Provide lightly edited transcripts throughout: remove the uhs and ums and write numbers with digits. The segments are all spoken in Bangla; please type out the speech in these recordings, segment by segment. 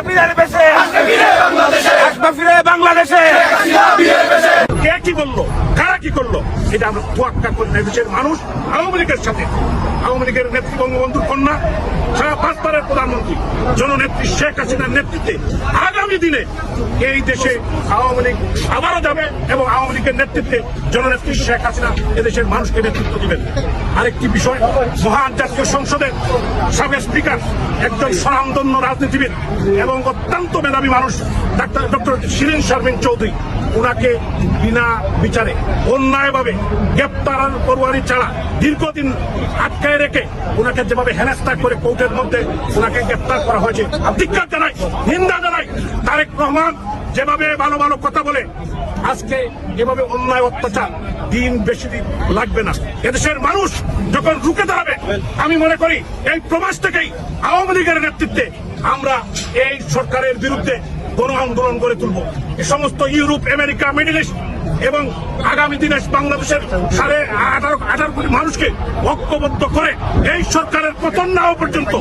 বিদায় পেছে আসবা ফিরে বাংলাদেশে। কে কি বললো, কারা কি করলো, এটা আমরা তোয়াক্কা করি না। দেশের মানুষ আওয়ামী লীগের সাথে, আওয়ামী লীগের নেত্রী বঙ্গবন্ধুর কন্যা, সারা পাঁচবারের প্রধানমন্ত্রী জননেত্রী শেখ হাসিনার নেতৃত্বে আগামী দিনে এই দেশে আওয়ামী লীগ আবারও যাবে এবং আওয়ামী লীগের নেতৃত্বে জননেত্রী শেখ হাসিনা এদেশের মানুষকে নেতৃত্ব দিবেন। আরেকটি বিষয়, মহান জাতীয় সংসদের সাবেক স্পিকার একজন স্বনামধন্য রাজনীতিবিদ এবং অত্যন্ত মেধাবী মানুষ ডক্টর শিরিন শারমিন চৌধুরী, উনাকে বিনা বিচারে অন্যায়ভাবে গ্রেপ্তার পরোয়ারি ছাড়া দীর্ঘদিন আটকায় রেখে উনাকে যেভাবে হেনস্থা করে কোর্টের মধ্যে উনাকে গ্রেপ্তার করা হয়েছে, ধিক্কার জানাই, নিন্দা জানাই। তারেক রহমান যেভাবে ভালো ভালো কথা বলে, আজকে এভাবে অন্যায় অত্যাচার দিন বেশি দিন লাগবে না। এদেশের মানুষ যখন রুখে দাঁড়াবে, আমি মনে করি এই প্রবাস থেকেই আওয়ামী লীগের নেতৃত্বে আমরা এই সরকারের বিরুদ্ধে গণ আন্দোলন গড়ে তুলব। এ সমস্ত ইউরোপ, আমেরিকা, মিডল ইস্ট এবং আগামী দিনে বাংলাদেশের 18.5 কোটি মানুষকে ঐক্যবদ্ধ করে এই সরকারের পতন না হওয়া পর্যন্ত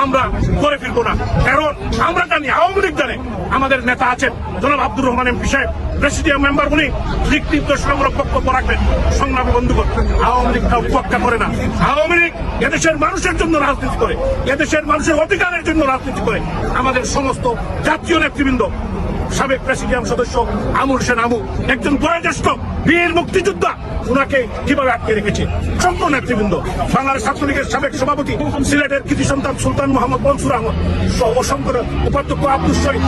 আমরা করে ফিরবো না। কারণ আমরা জানি, আওয়ামী লীগ জানে, আমাদের নেতা আছেন জনাব আব্দুর রহমান এমপি সাহেব, প্রেসিডিয়াম মেম্বার, উনি লিখিত সংগ্রহ বক্তব্য রাখবেন। সংগ্রামী বন্ধুগণ, আওয়ামী লীগ উপেক্ষা করে না। আওয়ামী লীগ এদেশের মানুষের জন্য রাজনীতি করে, এদেশের মানুষের অধিকারের জন্য রাজনীতি করে। আমাদের সমস্ত জাতীয় নেতৃবৃন্দ, সাবেক প্রেসিডিয়াম সদস্য আমুল সেন আমু, একজন বয়োজ্যেষ্ঠ বীর মুক্তিযোদ্ধা, উনাকে কিভাবে আটকে রেখেছে। সব নেতৃবৃন্দ, বাংলাদেশ ছাত্রলীগের সাবেক সভাপতি, সিলেটের কৃতি সন্তান সুলতান মোহাম্মদ মনসুর আহমদ, অসংখ্য উপাধ্যক্ষ আব্দুল শহীদ,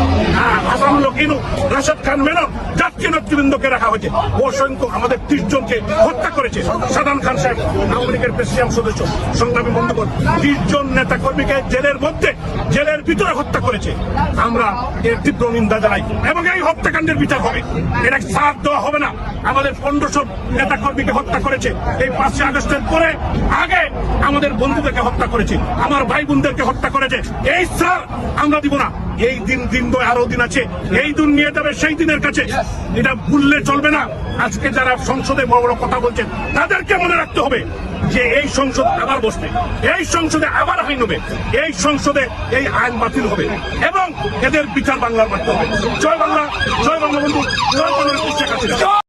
হাসানুল ইনু, রাশেদ খান মেনন, জাতীয় নেতৃবৃন্দকে রাখা হয়েছে। অসংখ্য আমাদের 30 জনকে হত্যা করেছে। সাদান খান সাহেব, আওয়ামী লীগের প্রেসিডিয়াম সদস্য। সংগ্রামী বন্ধুগণ, 30 জন নেতা কর্মীকে জেলের মধ্যে, জেলের ভিতরে হত্যা করেছে। আমরা এর তীব্র নিন্দা জানাই এবং এই হত্যাকাণ্ডের বিচার হবে। এটা সাথ দেওয়া হবে না। আমাদের 1500 নেতা কর্মীকে হত্যা করেছে এই 5ই আগস্টের পরে, আগে আমাদের বন্ধুদেরকে হত্যা করেছে, আমার ভাই বোনদেরকে হত্যা করেছে। এই স্যার আমরা দিব না। এই দিন আরো দিন আছে, এই দিন নিয়ে যাবে সেই দিনের কাছে, এটা ভুললে চলবে না। আজকে যারা সংসদে বড় বড় কথা বলছেন, তাদেরকে মনে রাখতে হবে যে এই সংসদ আবার বসবে, এই সংসদে আবার আইন হবে, এই সংসদে এই আইন বাতিল হবে এবং এদের বিচার বাংলার মারতে হবে। জয় বাংলা, জয় বঙ্গবন্ধু, জয় বাংলাদেশ।